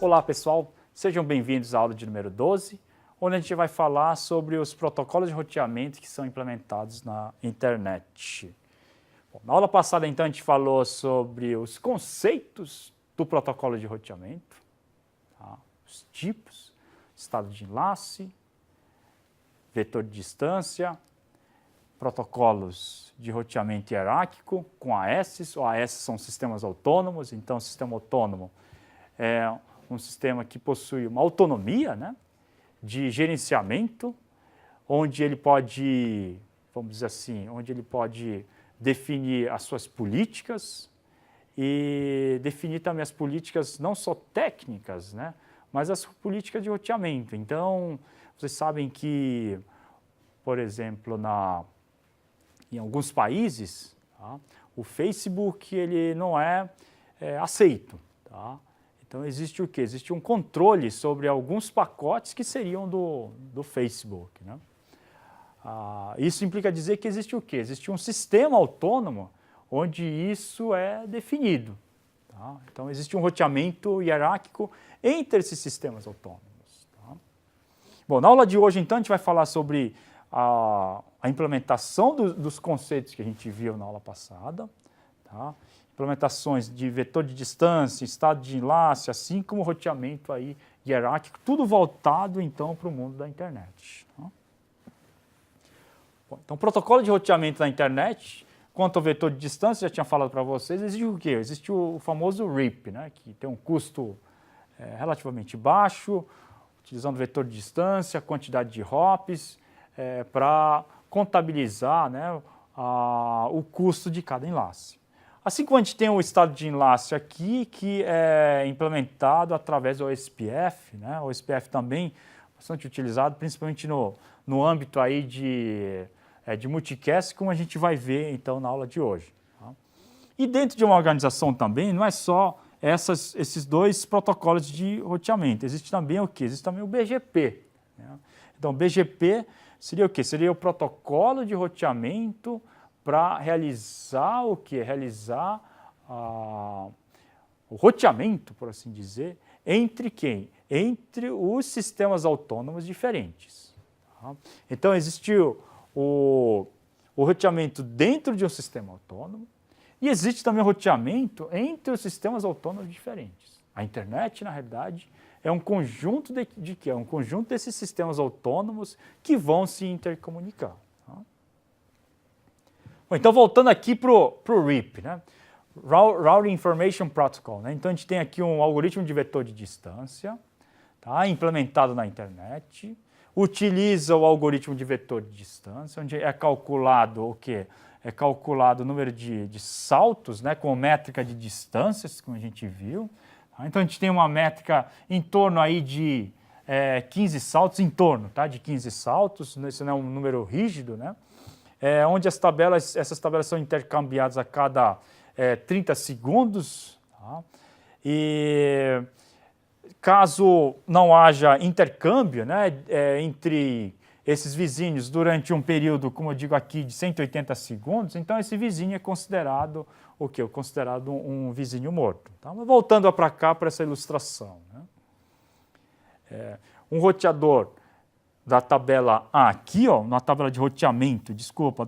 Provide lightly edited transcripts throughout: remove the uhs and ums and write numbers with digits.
Olá pessoal, sejam bem-vindos à aula de número 12, onde a gente vai falar sobre os protocolos de roteamento que são implementados na internet. Bom, na aula passada então a gente falou sobre os conceitos do protocolo de roteamento, tá? Os tipos, estado de enlace, vetor de distância, protocolos de roteamento hierárquico com AS. O AS são sistemas autônomos, então o sistema autônomo é um sistema que possui uma autonomia, né, de gerenciamento, onde ele pode, vamos dizer assim, onde ele pode definir as suas políticas e definir também as políticas não só técnicas, né, mas as políticas de roteamento. Então, vocês sabem que, por exemplo, em alguns países, tá, o Facebook ele não é aceito, tá? Então existe o quê? Existe um controle sobre alguns pacotes que seriam do Facebook, né? Isso implica dizer que existe o quê? Existe um sistema autônomo onde isso é definido, tá? Então existe um roteamento hierárquico entre esses sistemas autônomos, tá? Bom, na aula de hoje então a gente vai falar sobre a implementação dos conceitos que a gente viu na aula passada, tá? Implementações de vetor de distância, estado de enlace, assim como roteamento aí hierárquico, tudo voltado então para o mundo da internet, tá? Bom, então, o protocolo de roteamento da internet, quanto ao vetor de distância, já tinha falado para vocês, existe o quê? Existe o famoso RIP, né, que tem um custo relativamente baixo, utilizando vetor de distância, quantidade de hops, para contabilizar, né, o custo de cada enlace. Assim como a gente tem o estado de enlace aqui, que é implementado através do OSPF, né? O OSPF também bastante utilizado, principalmente no âmbito aí de multicast, como a gente vai ver então na aula de hoje, tá? E dentro de uma organização também, não é só esses dois protocolos de roteamento, existe também o quê? Existe também o BGP, né? Então, o BGP seria o quê? Seria o protocolo de roteamento para realizar o quê? Realizar o roteamento, por assim dizer, entre quem? Entre os sistemas autônomos diferentes, tá? Então, existe o roteamento dentro de um sistema autônomo e existe também o roteamento entre os sistemas autônomos diferentes. A internet, na realidade, é um conjunto de quê? É um conjunto desses sistemas autônomos que vão se intercomunicar. Bom, então, voltando aqui para o RIP, né? Routing Information Protocol, né? Então, a gente tem aqui um algoritmo de vetor de distância, tá? Implementado na internet, utiliza o algoritmo de vetor de distância, onde é calculado o quê? É calculado o número de saltos, né, com métrica de distâncias, como a gente viu. Tá? Então, a gente tem uma métrica em torno aí de 15 saltos, em torno, tá? De 15 saltos, isso não é um número rígido, né? Onde essas tabelas são intercambiadas a cada 30 segundos, tá? E caso não haja intercâmbio, né, entre esses vizinhos durante um período, como eu digo aqui, de 180 segundos, então esse vizinho é considerado o quê? Considerado um vizinho morto, tá? Mas voltando para cá, para essa ilustração, né? Um roteador da tabela A aqui, ó, na tabela de roteamento, desculpa,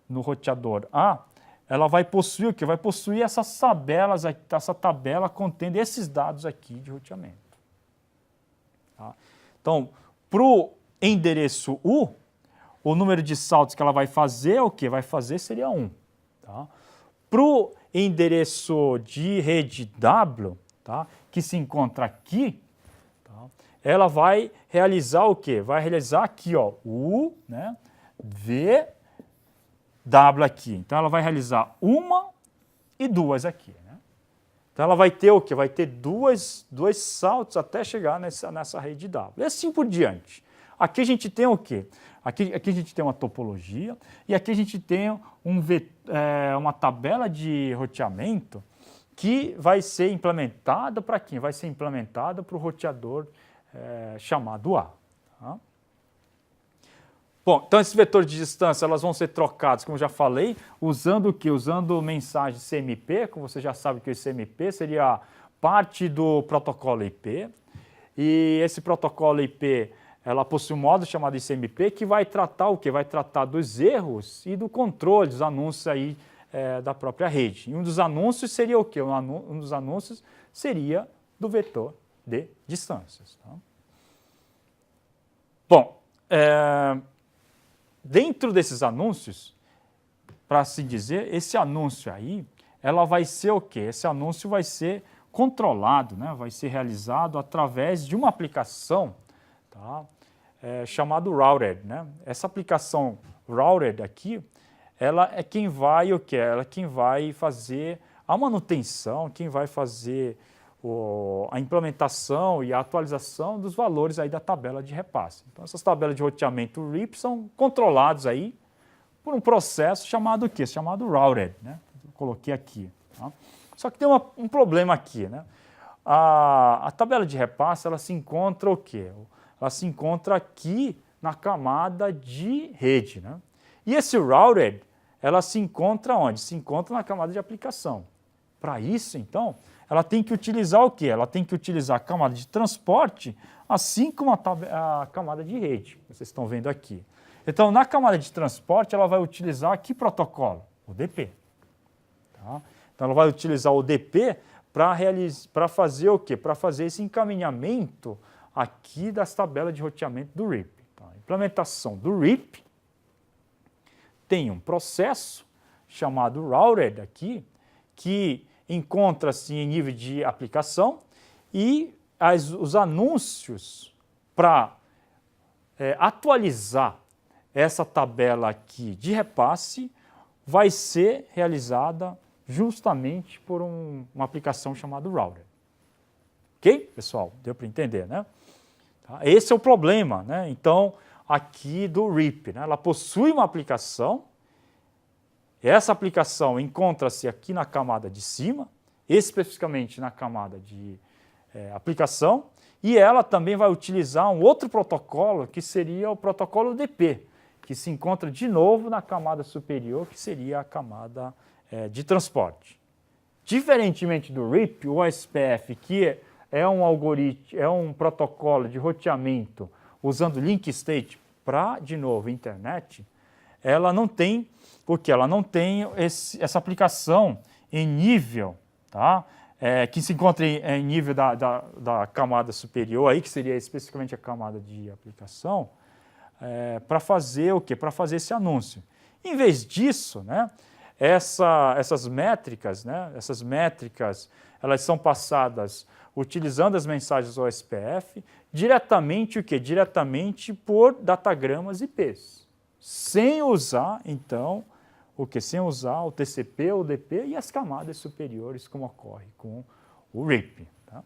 no roteador A, ela vai possuir o quê? Vai possuir essas tabelas, essa tabela contendo esses dados aqui de roteamento, tá? Então, para o endereço U, o número de saltos que ela vai fazer é o quê? Vai fazer seria 1. Tá? Para o endereço de rede W, tá, que se encontra aqui, ela vai realizar o quê? Vai realizar aqui, ó, U, né, V, W aqui. Então, ela vai realizar uma e duas aqui, né? Então, ela vai ter o quê? Vai ter dois saltos até chegar nessa rede W. E assim por diante. Aqui a gente tem o quê? Aqui a gente tem uma topologia e aqui a gente tem uma tabela de roteamento que vai ser implementada para quem? Vai ser implementada para o roteador chamado A. Tá? Bom, então esses vetores de distância elas vão ser trocados, como eu já falei, usando o quê? Usando mensagens CMP, como você já sabe que o CMP seria parte do protocolo IP, e esse protocolo IP ela possui um módulo chamado ICMP que vai tratar o quê? Vai tratar dos erros e do controle dos anúncios aí da própria rede. E um dos anúncios seria o quê? Um dos anúncios seria do vetor de distâncias. Tá? Bom, dentro desses anúncios, para assim dizer, esse anúncio aí, ela vai ser o quê? Esse anúncio vai ser controlado, né? Vai ser realizado através de uma aplicação, tá? Chamado Routed, né? Essa aplicação Routed aqui, ela é quem vai o quê? Ela é quem vai fazer a manutenção, quem vai fazer a implementação e a atualização dos valores aí da tabela de repasse. Então, essas tabelas de roteamento RIP são controlados aí por um processo chamado o quê? Chamado Routed, né? Eu coloquei aqui. Tá? Só que tem um problema aqui, né? A tabela de repasse, ela se encontra o quê? Ela se encontra aqui na camada de rede, né? E esse Routed, ela se encontra onde? Se encontra na camada de aplicação. Para isso, então, ela tem que utilizar o quê? Ela tem que utilizar a camada de transporte, assim como a camada de rede, vocês estão vendo aqui. Então, na camada de transporte, ela vai utilizar que protocolo? O DP. Tá? Então, ela vai utilizar o DP para fazer o quê? Para fazer esse encaminhamento aqui das tabelas de roteamento do RIP. Tá? A implementação do RIP tem um processo chamado Routed aqui, que encontra-se em nível de aplicação e os anúncios para atualizar essa tabela aqui de repasse vai ser realizada justamente por uma aplicação chamada Routed. Ok, pessoal? Deu para entender, né? Tá? Esse é o problema, né? Então, aqui do RIP, né? Ela possui uma aplicação. Essa aplicação encontra-se aqui na camada de cima, especificamente na camada de aplicação, e ela também vai utilizar um outro protocolo, que seria o protocolo DP, que se encontra de novo na camada superior, que seria a camada de transporte. Diferentemente do RIP, o OSPF, que é um algoritmo, é um protocolo de roteamento usando link state para, de novo, internet, ela não tem, porque ela não tem essa aplicação em nível, tá? Que se encontra em nível da camada superior, aí, que seria especificamente a camada de aplicação, para fazer o quê? Para fazer esse anúncio. Em vez disso, né, essas métricas, elas são passadas utilizando as mensagens OSPF diretamente o quê? Diretamente por datagramas IPs. Sem usar, então, o que? Sem usar o TCP, o DP e as camadas superiores, como ocorre com o RIP. Tá?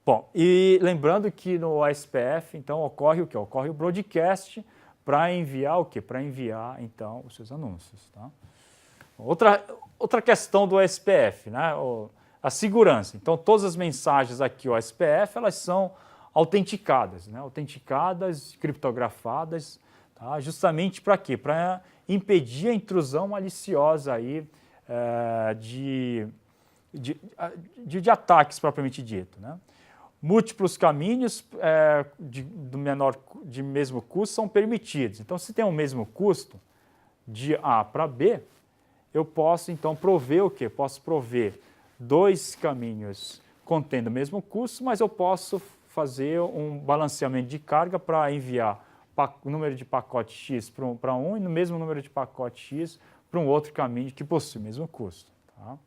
Bom, e lembrando que no OSPF, então, ocorre o quê? Ocorre o broadcast para enviar o quê? Para enviar, então, os seus anúncios. Tá? Outra questão do OSPF, né? A segurança. Então, todas as mensagens aqui, o OSPF, elas são autenticadas, né? Autenticadas, criptografadas, tá? Justamente para quê? Para impedir a intrusão maliciosa aí, de ataques propriamente dito, né? Múltiplos caminhos de mesmo custo são permitidos. Então, se tem o mesmo custo de A para B, eu posso então prover o quê? Posso prover 2 caminhos contendo o mesmo custo, mas eu posso fazer um balanceamento de carga para enviar o número de pacote X para um e no mesmo número de pacote X para um outro caminho que possui o mesmo custo. Tá?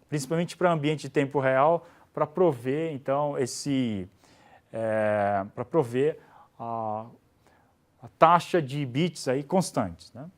Principalmente para ambiente de tempo real, para prover, então, para prover a taxa de bits aí constantes. Né?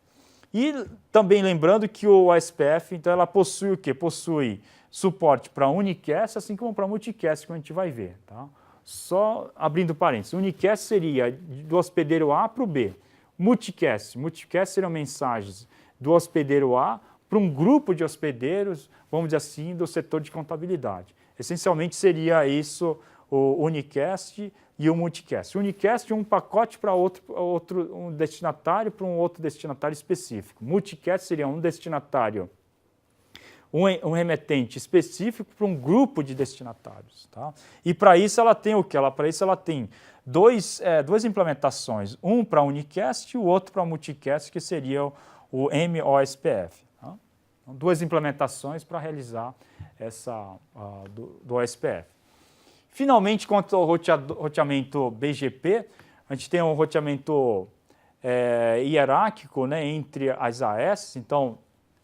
E também lembrando que o OSPF, então, ela possui o quê? Possui suporte para unicast, assim como para multicast, que a gente vai ver. Tá? Só abrindo parênteses, unicast seria do hospedeiro A para o B. Multicast seriam mensagens do hospedeiro A para um grupo de hospedeiros, vamos dizer assim, do setor de contabilidade. Essencialmente seria isso o unicast e o multicast. O unicast um pacote para um destinatário para um outro destinatário específico. Multicast seria um destinatário um remetente específico para um grupo de destinatários. Tá? E para isso ela tem o quê? Para isso ela tem duas implementações, um para unicast e o outro para multicast, que seria o MOSPF. Tá? Então, duas implementações para realizar do OSPF. Finalmente, quanto ao roteamento BGP, a gente tem um roteamento hierárquico, né, entre as AS. Então,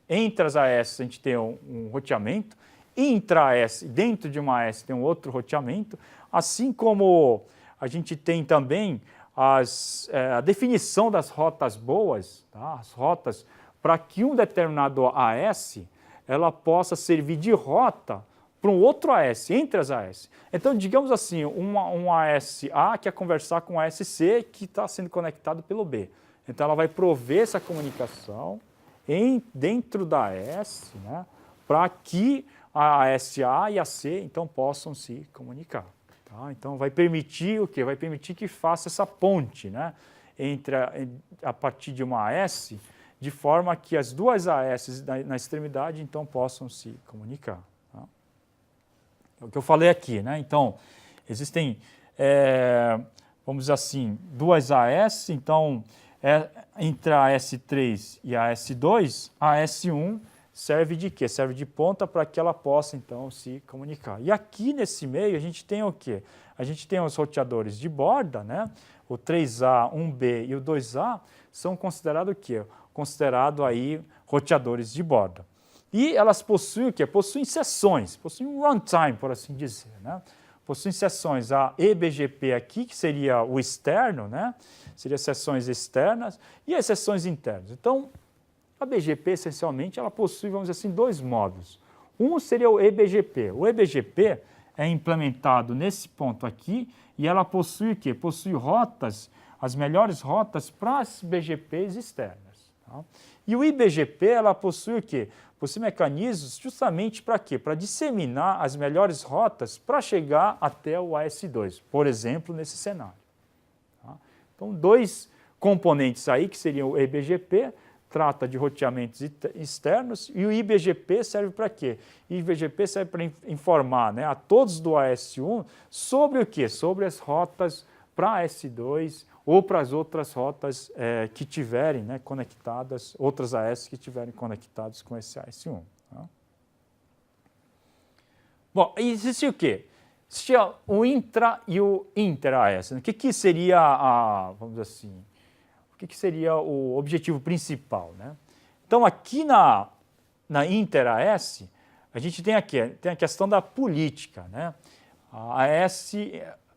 entre as AS a gente tem um roteamento, intra-AS, dentro de uma AS tem um outro roteamento, assim como a gente tem também a definição das rotas boas, tá? As rotas para que um determinado AS ela possa servir de rota para um outro AS, entre as AS. Então, digamos assim, um AS A quer conversar com um AS C que está sendo conectado pelo B. Então, ela vai prover essa comunicação dentro da AS, né, para que a AS A e a C, então, possam se comunicar. Tá? Então, vai permitir o quê? Vai permitir que faça essa ponte, né, a partir de uma AS, de forma que as duas AS na extremidade, então, possam se comunicar. Tá? É o que eu falei aqui, né? Então, existem, vamos dizer assim, duas AS, então, entre a S3 e a S2, a S1 serve de quê? Serve de ponta para que ela possa, então, se comunicar. E aqui nesse meio a gente tem o quê? A gente tem os roteadores de borda, né? O 3A, 1B e o 2A são considerados o quê? Considerados aí roteadores de borda. E elas possuem o quê? Possuem seções, possuem um runtime, por assim dizer, né? Possuem seções, a eBGP aqui, que seria o externo, né? Seria seções externas e as seções internas. Então, a BGP, essencialmente, ela possui, vamos dizer assim, dois módulos. Um seria o eBGP. O eBGP é implementado nesse ponto aqui e ela possui o quê? Possui rotas, as melhores rotas para as BGPs externas. Tá? E o IBGP, ela possui o quê? Possui mecanismos justamente para quê? Para disseminar as melhores rotas para chegar até o AS2, por exemplo, nesse cenário. Tá? Então, dois componentes aí, que seriam o eBGP, trata de roteamentos externos, e o IBGP serve para quê? O IBGP serve para informar, né, a todos do AS1 sobre o quê? Sobre as rotas para AS2 ou para as outras rotas que tiverem, né, conectadas, outras AS que tiverem conectadas com esse AS1. Tá? Bom, existe o quê? Existe o intra e o inter-AS. O que seria vamos dizer assim, o que seria o objetivo principal, né? Então, aqui na inter-AS, a gente tem a questão da política, né? A AS,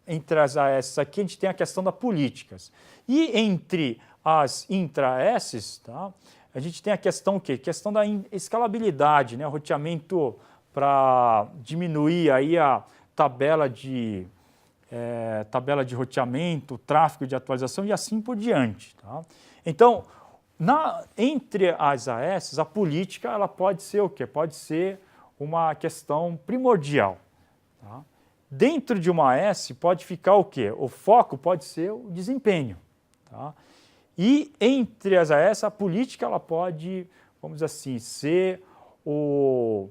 entre as AS aqui, a gente tem a questão das políticas. E entre as intra-AS, tá? A gente tem a questão o quê? Questão da escalabilidade, né? O roteamento para diminuir aí a tabela de roteamento, tráfego de atualização e assim por diante. Tá? Então, entre as AS, a política ela pode ser o quê? Pode ser uma questão primordial. Tá? Dentro de uma AS pode ficar o quê? O foco pode ser o desempenho. Tá? E entre as AS, a política ela pode, vamos dizer assim, ser o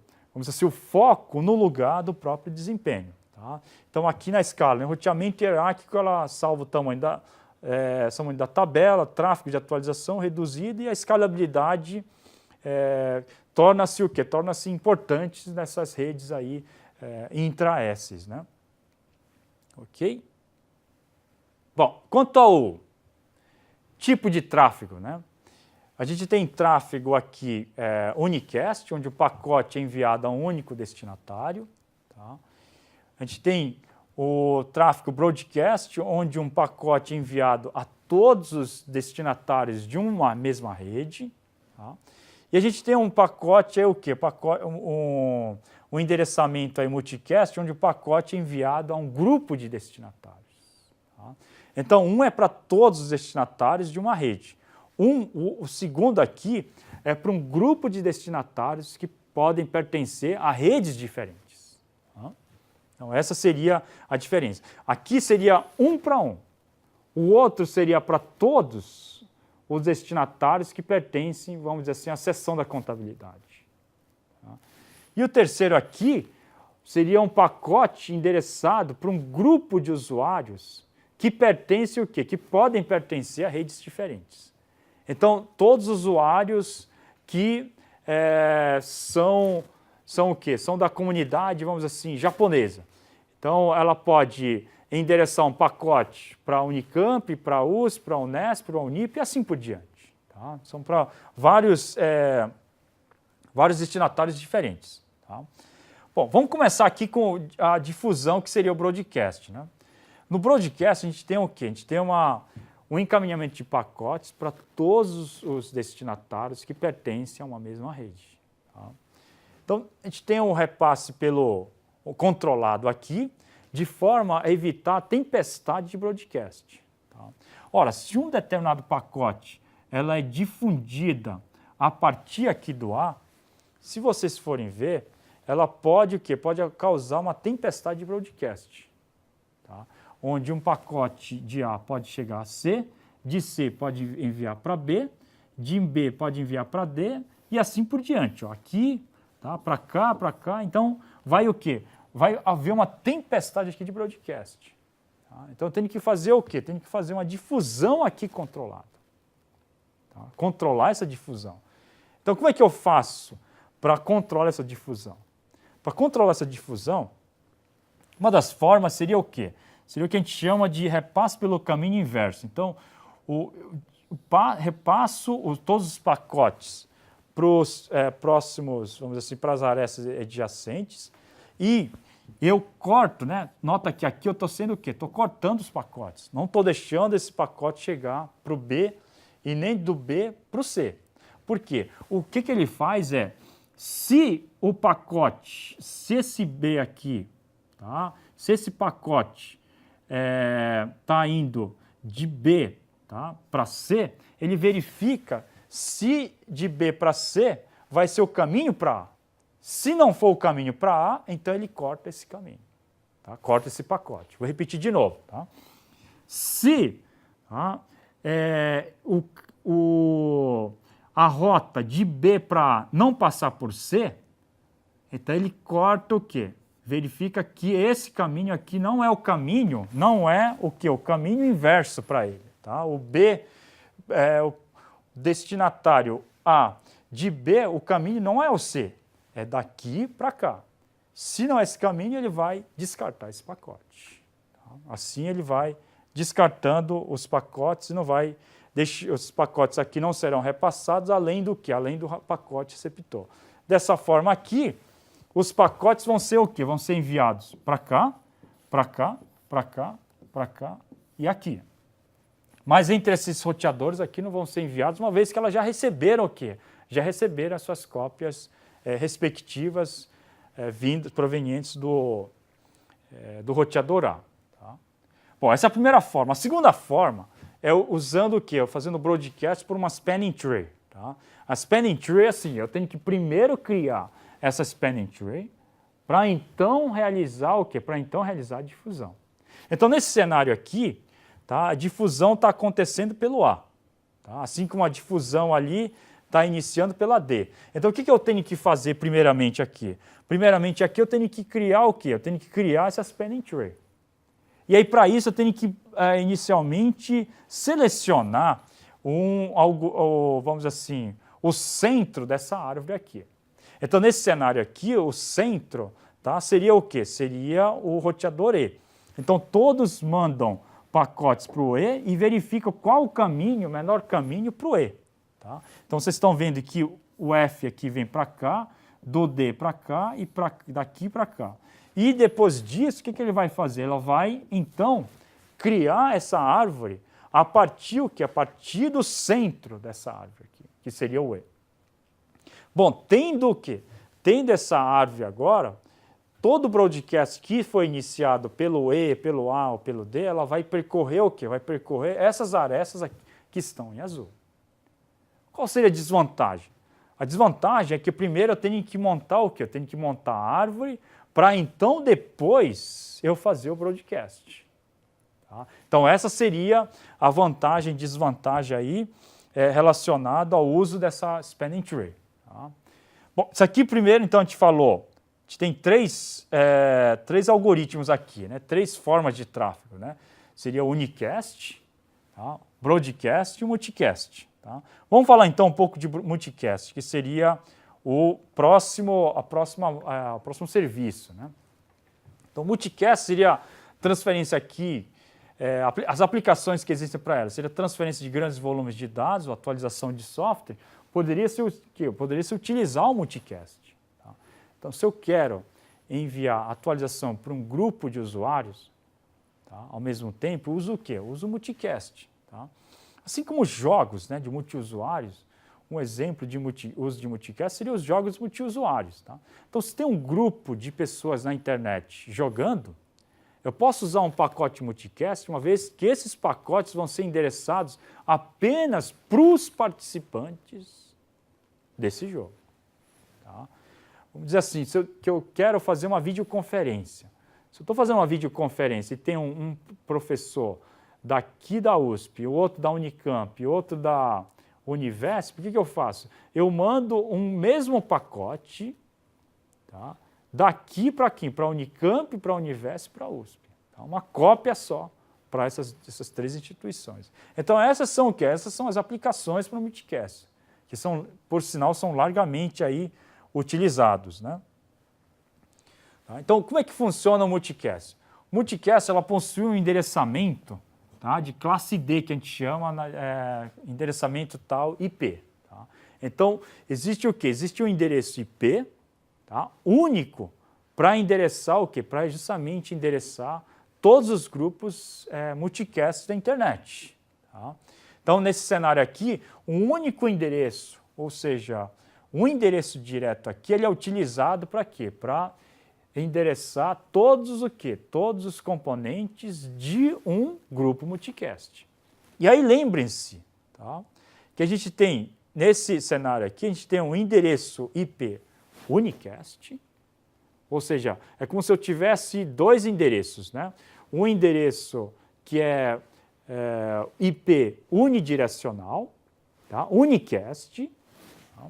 foco no lugar do próprio desempenho. Tá? Então, aqui na escala, o roteamento hierárquico, ela salva o tamanho da tabela, tráfego de atualização reduzido e a escalabilidade torna-se o quê? Torna-se importante nessas redes aí intra-AS, né? Ok? Bom, quanto ao tipo de tráfego, né? A gente tem tráfego aqui unicast, onde o pacote é enviado a um único destinatário. Tá? A gente tem o tráfego broadcast, onde um pacote é enviado a todos os destinatários de uma mesma rede. Tá? E a gente tem um pacote, o quê? Um endereçamento aí multicast, onde o pacote é enviado a um grupo de destinatários. Tá? Então, um é para todos os destinatários de uma rede. O segundo aqui é para um grupo de destinatários que podem pertencer a redes diferentes. Tá? Então, essa seria a diferença. Aqui seria um para um. O outro seria para todos os destinatários que pertencem, vamos dizer assim, à seção da contabilidade. Tá? E o terceiro aqui seria um pacote endereçado para um grupo de usuários que pertencem o quê? Que podem pertencer a redes diferentes. Então, todos os usuários que são o quê? São da comunidade, vamos assim, japonesa. Então, ela pode endereçar um pacote para a Unicamp, para a USP, para a Unesp, para a Unip e assim por diante. Tá? São para vários destinatários diferentes. Tá? Bom, vamos começar aqui com a difusão, que seria o broadcast. Né? No broadcast, a gente tem o quê? A gente tem um encaminhamento de pacotes para todos os destinatários que pertencem a uma mesma rede. Tá? Então, a gente tem um repasse pelo controlado aqui, de forma a evitar a tempestade de broadcast. Tá? Ora, se um determinado pacote ela é difundida a partir aqui do A, se vocês forem ver, ela pode o quê? Pode causar uma tempestade de broadcast. Tá? Onde um pacote de A pode chegar a C, de C pode enviar para B, de B pode enviar para D e assim por diante. Ó. Aqui, tá? Para cá. Então, vai o quê? Vai haver uma tempestade aqui de broadcast. Tá? Então, tem que fazer o quê? Tem que fazer uma difusão aqui controlada. Tá? Controlar essa difusão. Então, como é que eu faço para controlar essa difusão? Para controlar essa difusão, uma das formas seria o quê? Seria o que a gente chama de repasse pelo caminho inverso. Então, repasso todos os pacotes para os próximos, vamos dizer assim, para as arestas adjacentes e eu corto, né? Nota que aqui eu estou sendo o quê? Estou cortando os pacotes. Não estou deixando esse pacote chegar para o B e nem do B para o C. Por quê? O que ele faz é, se o pacote, se esse B aqui, tá? Se esse pacote está indo de B, tá? Para C, ele verifica se de B para C vai ser o caminho para A. Se não for o caminho para A, então ele corta esse caminho. Tá? Corta esse pacote. Vou repetir de novo. Tá? Se tá, a rota de B para A não passar por C, então ele corta o quê? Verifica que esse caminho aqui não é o caminho, não é o quê? O caminho inverso para ele. Tá? O B, o destinatário A de B, o caminho não é o C. É daqui para cá. Se não é esse caminho, ele vai descartar esse pacote. Tá? Assim ele vai descartando os pacotes e não vai os pacotes aqui não serão repassados além do que? Além do pacote receptor. Dessa forma aqui, os pacotes vão ser o quê? Vão ser enviados para cá, para cá, para cá, para cá e aqui. Mas entre esses roteadores aqui não vão ser enviados, uma vez que elas já receberam o quê? Já receberam as suas cópias respectivas provenientes do roteador A. Tá? Bom, essa é a primeira forma. A segunda forma é usando o quê? Fazendo broadcast por uma spanning tree. Tá? A spanning tree é assim, eu tenho que primeiro criar essa spanning tree para então realizar o quê? Para então realizar a difusão. Então, nesse cenário aqui, tá, a difusão está acontecendo pelo A. Tá? Assim como a difusão ali está iniciando pela D. Então, o que eu tenho que fazer primeiramente aqui? Primeiramente aqui eu tenho que criar o quê? Eu tenho que criar essa spanning tree. E aí, para isso, eu tenho que inicialmente selecionar vamos dizer assim, o centro dessa árvore aqui. Então, nesse cenário aqui, o centro, tá, seria o quê? Seria o roteador E. Então, todos mandam pacotes para o E e verificam qual o caminho, o menor caminho para o E. Tá? Então, vocês estão vendo que o F aqui vem para cá, do D para cá e daqui para cá. E depois disso, o que ele vai fazer? Ela vai, então, criar essa árvore a partir do centro dessa árvore aqui, que seria o E. Bom, tendo o quê? Tendo essa árvore agora, todo o broadcast que foi iniciado pelo E, pelo A ou pelo D, ela vai percorrer o quê? Vai percorrer essas arestas aqui, que estão em azul. Qual seria a desvantagem? A desvantagem é que primeiro eu tenho que montar o quê? Eu tenho que montar a árvore para então depois eu fazer o broadcast. Tá? Então essa seria a vantagem e desvantagem aí relacionada ao uso dessa spanning tree. Tá? Bom, isso aqui primeiro então a gente falou gente tem três algoritmos aqui, né? 3 formas de tráfego, né? Seria o unicast, tá? Broadcast e o multicast. Tá? Vamos falar então um pouco de multicast, que seria o próximo serviço. Né? Então, multicast seria transferência aqui, as aplicações que existem para ela, seria transferência de grandes volumes de dados, atualização de software, poderia ser utilizar o multicast. Tá? Então, se eu quero enviar atualização para um grupo de usuários, tá? Ao mesmo tempo, eu uso o quê? Eu uso o multicast. Tá? Assim como os jogos, né, de multiusuários, um exemplo de uso de multicast seria os jogos multiusuários. Tá? Então, se tem um grupo de pessoas na internet jogando, eu posso usar um pacote multicast, uma vez que esses pacotes vão ser endereçados apenas para os participantes desse jogo. Tá? Vamos dizer assim, que eu quero fazer uma videoconferência. Se eu estou fazendo uma videoconferência e tem um professor daqui da USP, o outro da Unicamp, e outro da Univesp, o que eu faço? Eu mando um mesmo pacote, tá? Daqui para aqui, para a Unicamp, para a Univesp e para a USP. Tá? Uma cópia só para essas 3 instituições. Então, essas são o quê? Essas são as aplicações para o multicast, que são, por sinal, são largamente aí utilizados. Né? Tá? Então, como é que funciona o multicast? O multicast ela possui um endereçamento, tá, de classe D, que a gente chama endereçamento tal IP. Tá? Então, existe o quê? Existe um endereço IP, tá, único para endereçar o quê? Para justamente endereçar todos os grupos multicast da internet. Tá? Então, nesse cenário aqui, um único endereço, ou seja, um endereço direto aqui, ele é utilizado para quê? Para endereçar todos o quê? Todos os componentes de um grupo multicast. E aí lembrem-se, tá, que a gente tem, nesse cenário aqui, a gente tem um endereço IP unicast, ou seja, é como se eu tivesse 2 endereços, né? Um endereço que é IP unidirecional, tá? Unicast, tá?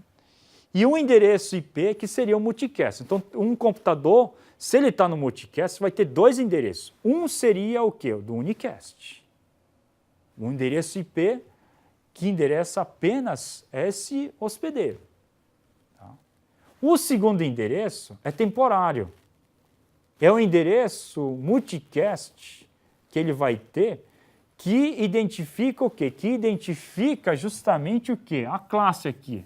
E um endereço IP que seria o multicast. Então, um computador, se ele está no multicast, vai ter 2 endereços. Um seria o quê? O do unicast. Um endereço IP que endereça apenas esse hospedeiro. Tá? O segundo endereço é temporário. É o endereço multicast que ele vai ter, que identifica o quê? Que identifica justamente o quê? A classe aqui.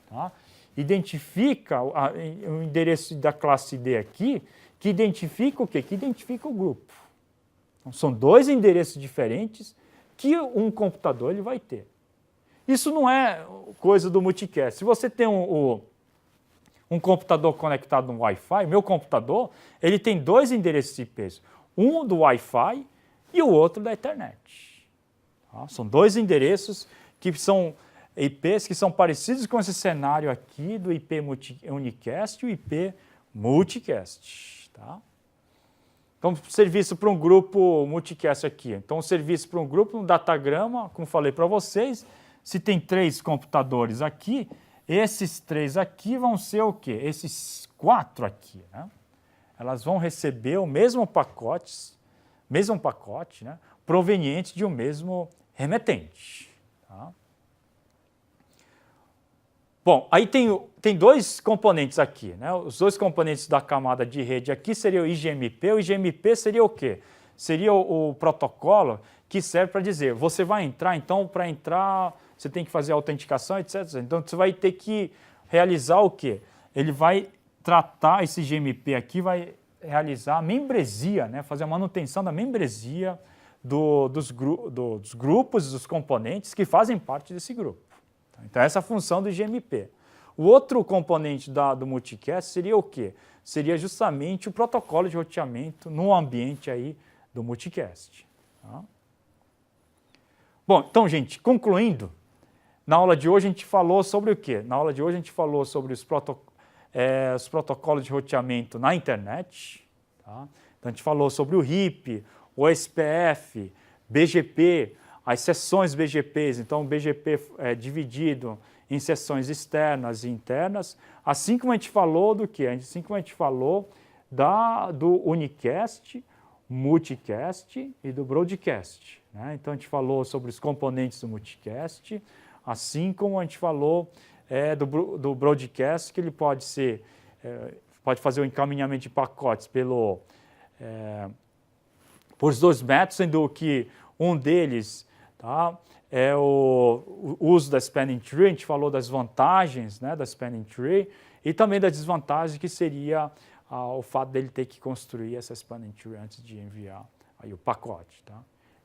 Tá? Identifica o endereço da classe D aqui, que identifica o quê? Que identifica o grupo. Então, são 2 endereços diferentes que um computador ele vai ter. Isso não é coisa do multicast. Se você tem um computador conectado no Wi-Fi, meu computador, ele tem 2 endereços IPs. Um do Wi-Fi e o outro da Ethernet. Tá? São 2 endereços que são IPs que são parecidos com esse cenário aqui do IP unicast e o IP multicast. Tá? Então, serviço para um grupo multicast aqui. Então, serviço para um grupo, um datagrama, como falei para vocês, se tem 3 computadores aqui, esses 3 aqui vão ser o quê? Esses 4 aqui, né? Elas vão receber o mesmo pacote, né? Proveniente de um mesmo remetente. Tá? Bom, aí tem 2 componentes aqui, né? Os 2 componentes da camada de rede aqui seria o IGMP. O IGMP seria o quê? Seria o protocolo que serve para dizer, você vai entrar, então para entrar você tem que fazer a autenticação, etc. Então você vai ter que realizar o quê? Ele vai tratar esse IGMP aqui, vai realizar a membresia, né? Fazer a manutenção da membresia dos grupos, dos componentes que fazem parte desse grupo. Então, essa é a função do IGMP. O outro componente do multicast seria o quê? Seria justamente o protocolo de roteamento no ambiente aí do multicast. Tá? Bom, então, gente, concluindo, na aula de hoje a gente falou sobre o quê? Na aula de hoje a gente falou sobre os protocolos de roteamento na internet. Tá? Então, a gente falou sobre o RIP, o SPF, BGP, as seções BGPs. Então, o BGP é dividido em sessões externas e internas, assim como a gente falou do quê? Assim como a gente falou do unicast, multicast e do broadcast, né? Então a gente falou sobre os componentes do multicast, assim como a gente falou do broadcast, que ele pode ser, pode fazer o encaminhamento de pacotes por os dois métodos, sendo que um deles, tá, é o uso da spanning tree. A gente falou das vantagens, né, da spanning tree e também das desvantagens, que seria o fato dele ter que construir essa spanning tree antes de enviar aí o pacote. Tá?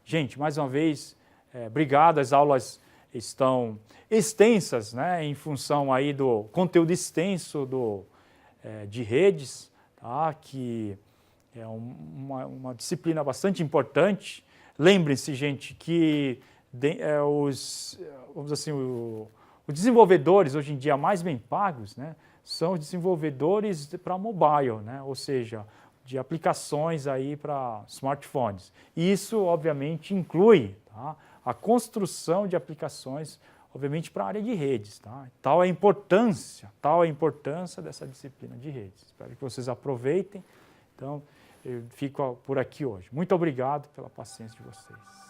Gente, mais uma vez, obrigado. As aulas estão extensas, né, em função aí do conteúdo extenso de redes, tá, que é uma disciplina bastante importante. Lembrem-se, gente, que os desenvolvedores hoje em dia mais bem pagos, né, são os desenvolvedores para mobile, né, ou seja, de aplicações aí para smartphones. E isso, obviamente, inclui, tá, a construção de aplicações, obviamente, para a área de redes. Tá? Tal é a importância dessa disciplina de redes. Espero que vocês aproveitem. Então, eu fico por aqui hoje. Muito obrigado pela paciência de vocês.